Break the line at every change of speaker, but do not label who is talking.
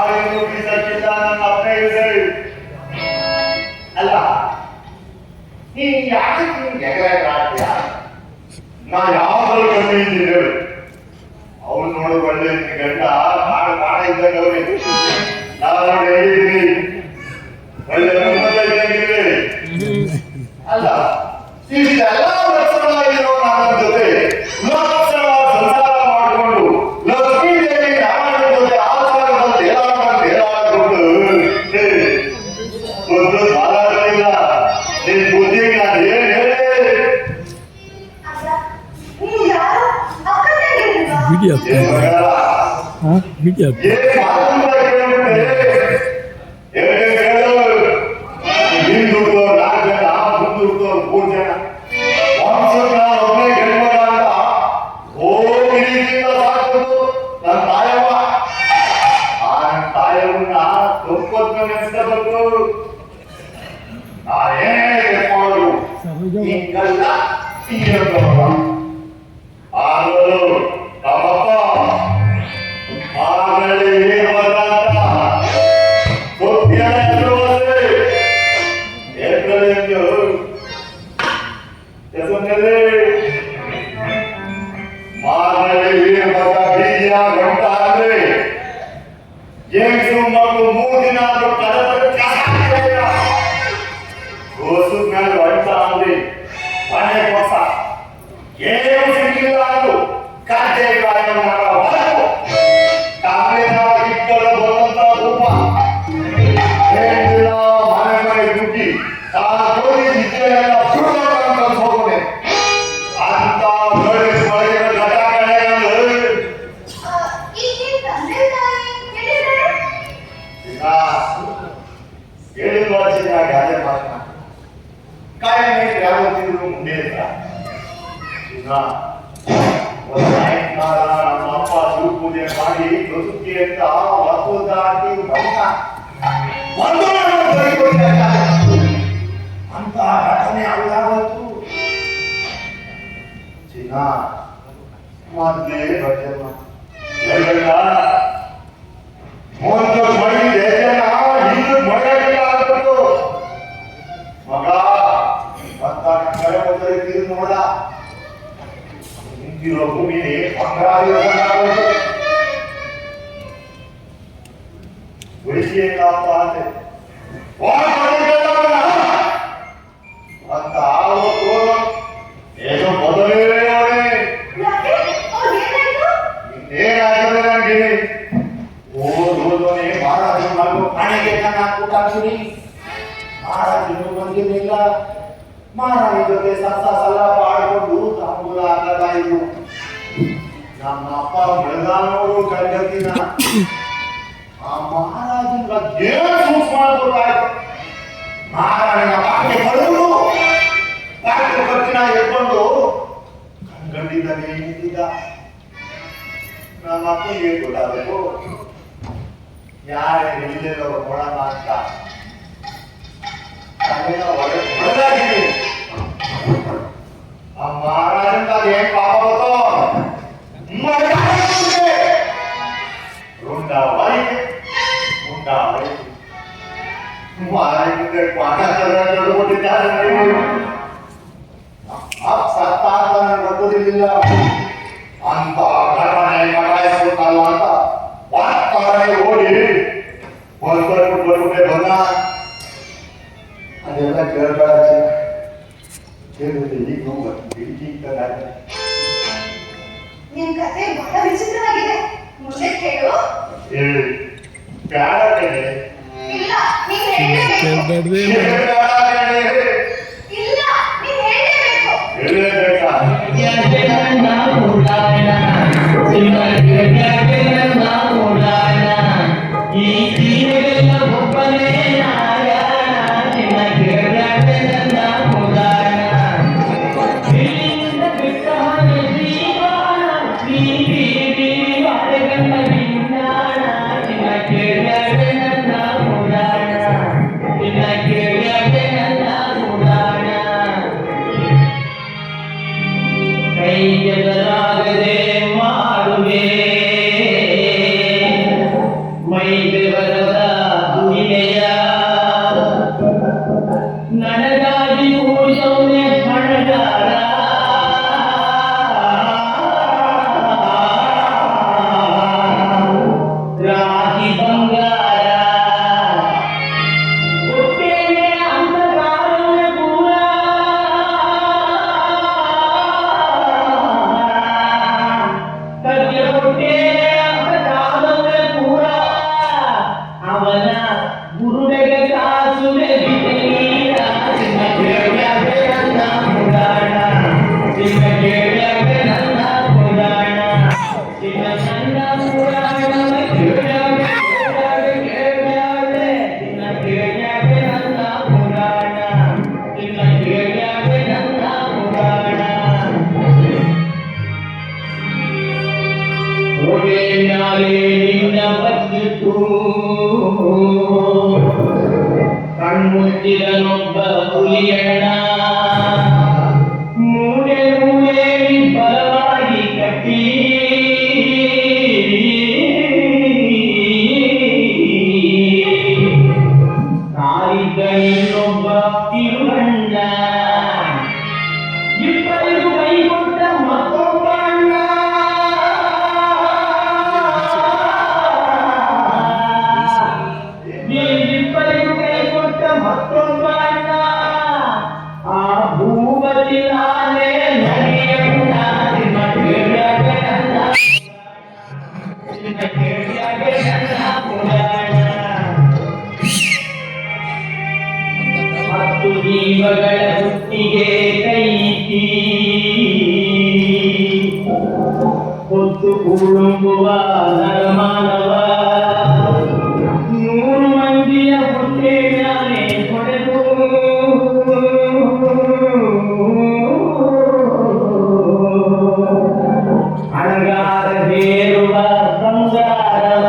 ಯಾರಿಗೂ ಬೀಸಕ್ಕಿಲ್ಲ ನನ್ನ ಅಪ್ಪನೇ ಇದೆ ಅಲ್ಲ. ನೀನ್ ಯಾಕೆ ಆಡ್ತೀಯ? ನಾ ಯಾವ್ದು ಗಂಡಿದ್ದೀನಿ ಹೇಳು. ಅವ್ರು ನೋಡು ಒಳ್ಳೆ ಗಂಡ ಕಾಡ ಇದ್ದಾಗ ಅವ್ರಿಗೆ ನಾವು ನೋಡಿ ಹೇಳಿದ್ದೀನಿ ಒಳ್ಳೆ ಇದ್ದಂಗಿವೆ ಅಲ್ಲ. ಇದೆಲ್ಲ ಲಕ್ಷಣ ಇರೋ ನನ್ನ ಜೊತೆ ಲಕ್ಷಣ ಸಂಸಾರ ಮಾಡಿಕೊಂಡು ಲಕ್ಷ್ಮೀ ದೇವಿ ನಾರಾಯಣ ಜೊತೆ ಆಚಾರದಲ್ಲಿ ಹೇಳಾಡ್ಕೊಂಡು ಒಂದು ಮಾತಾಡಲಿಲ್ಲ. ನಿನ್ ಬುದ್ಧಿಗೆ ನಾನು ಏನ್ ಹೇಳಿ
ವಿಡಿಯೋ ನಮ್ಮಪ್ಪ ಶಿವಪೂಜೆ ಮಾಡಿ ಪ್ರಸುತ್ತಿ ಅಂತ ವಸೂದಾಟಿ ಅಂತ ಘಟನೆ ಅಲ್ಲಾವತ್ತು ಚಿನ್ನ ಮೊದಲೇ ಬರ್ತೇವ ಒಂದು ಮಳಿ ದೇಶನ ಹಿಂದೂ ಮಳೆಯಾಗಬೇಕು ಮಗ ಮತ್ತ ಕರೆ ಬಂದರೆ ನೋಡ ನಿಂತಿರೋ ಭೂಮಿನೇ ಬಂಗಾರ ಉಳಿಸಿ ಅಂತ ಅಂತ ಏನೋ ಮೊದಲೇ ಇನ್ನೇನಾಗಿದೆ ನನಗೆ ಓದೋದೋನೆ ಮಹಾರಾಜ ಮಗು ಕಾಣಿಗೆ ಕೂಟಾಕ್ತೀನಿ. ಮಹಾರಾಜನು ಬಂದಿರಲಿಲ್ಲ. ಮಹಾರಾಜ ಜೊತೆ ಸಲ್ಲ ಆಡ್ಕೊಂಡು ತಾಂಬೂಲ ಹಾಕತಾ ಇದ್ರು. ನಮ್ಮ ಅಪ್ಪ ಬೆಳಗಾನೋರು ಕರ್ಗತಿನ ಆ ಮಹಾರಾಜನ ಏನು ಸೂಕ್ಷ್ಮ ಗೊತ್ತಾಯ್ತು. ಮಹಾರಾಜನ ಪಾಠೆ ಬರೋದು ಪಾಠೆ ಬರ್ತಿನ ಎತ್ಕೊಂಡು ಕಂಡಿದ್ದಾನೆ ನಿಂತಿದ್ದ. ನಮ್ಮ ಅಪ್ಪನಿಗೆ ಗೊತ್ತಾಗಬೇಕು ಯಾರೇ ಇಲ್ಲೋ ನೋಡೋಣ ಅಂತ ಹೊಡೆದಾಗಿದ್ದೀನಿ. ಆ ಮಹಾರಾಜನ ಏನ್ ಪಾಪ ಗೊತ್ತೋ ಗೊತ್ತಿರಲಿಲ್ಲ ಅಂತ ಘಟನೆ ಮಟಾಯಿಸ್ಬಿಟ್ಟಲ್ಲ ಅಂತ ವಾತಾವರಣ ಓಡಿ ಬರ್ಬಿಟ್ಟೆ ಬಂದ. ಅದೆಲ್ಲ ಕೇಳ್ಬೇಡ ಕೇಳಿದ್ರೆ ಈಗ ಬೆಂಕಿ
ನಿನ್ ಕಥೆ ಬಹಳ ವಿಚಿತ್ರವಾಗಿದೆ. ಮುಂದೆ ಕೇಳು.
ಹೇಳಿ ಬ್ಯಾಡ ಕಡೆ
ಇಲ್ಲ ನೀನ್ ಹೇಳಬೇಕು. ಇಲ್ಲ ನೀನ್ ಹೇಳಬೇಕು.
ಹೇಳಬೇಕಾ
ಮೈ ಬೆವರದ ದುಡಿಮೆಯ ನನಗಾಗಿ ಕೂಡಿಸೌನೆ ಹಣಗಾರ ರಾಶಿ ಬಂಗಾರ ಹುಟ್ಟೇನೆ ಅಂಧಕಾರವೇ ಪೂರ ಕದ್ಯ ಹುಟ್ಟೇನೆ ಅಂಧಕಾರವೇ ಪೂರ ಅವನ ಗುರುಡೆಗೆ ಕಾಸುವೆ ಬಿಸಿನೀರ ಸಿಂಹ ಕೇಳ್ಯಾಗೆ ನನ್ನ ಪುರಾಣ ಸಿಂಹ ಕೇಳ್ಯಾಗೆ ನನ್ನ ಪುರಾಣ ಸಿಂಹ ನನ್ನ ಪುರಾಣ ಕೇಳ್ಯಾಗೆ ಸಿಂಹ ಕೇಳ್ಯಾಗೆ ನನ್ನ ಪುರಾಣ ಸಿಂಹ ಕೇಳ್ಯಾಗೆ ನನ್ನ ಪುರಾಣ ಓಡೆ ಮ್ಯಾಲೆ ನಿನ್ನ ಬಚ್ಚಿಟ್ಟು ಕಣ್ಮುಚ್ಚಿದನೊಬ್ಬ ಹುಲಿಯಣ್ಣ ಮೂಡೆ ಮೂಡೆ ಬಲವಾಗಿ ಕಟ್ಟಿ ಕಾಲಿದ್ದ ಇನ್ನೊಬ್ಬ ಕಿರುಗಂಡ ಇಬ್ಬರಿಗೂ ಕೈ ಕೊಟ್ಟ ಮತ್ತೊಬ್ಬ ಅಣ್ಣ ಇಬ್ಬರಿಗೂ ಕೈ ಕೊಟ್ಟ ಮತ್ತೊಬ್ಬ ಅಣ್ಣ ಆ ಭೂಮತಿ ನಾನೇ ನಡಿಯಣ್ಣ ನಿಮ್ಮ ಕೇಳ್ಯಾಗೆ ನನ್ನ ನಿಮ್ಮ ಕೇಳ್ಯಾಗೆ ನನ್ನ ಪುರಾಣ ಹತ್ತು ಜೀವಗಳ ಹುಟ್ಟಿಗೆ ಕೈತಿ ಹೊತ್ತು ಉಳುಂಬುವ ನರಮಾನವ ನೂರು ಮಂದಿಯ ಹೊಟ್ಟೆ ಮ್ಯಾಲೆ ಹೊಡೆದು ಅಣಗಾರ ಹೇರುವ ಸಂಸಾರವ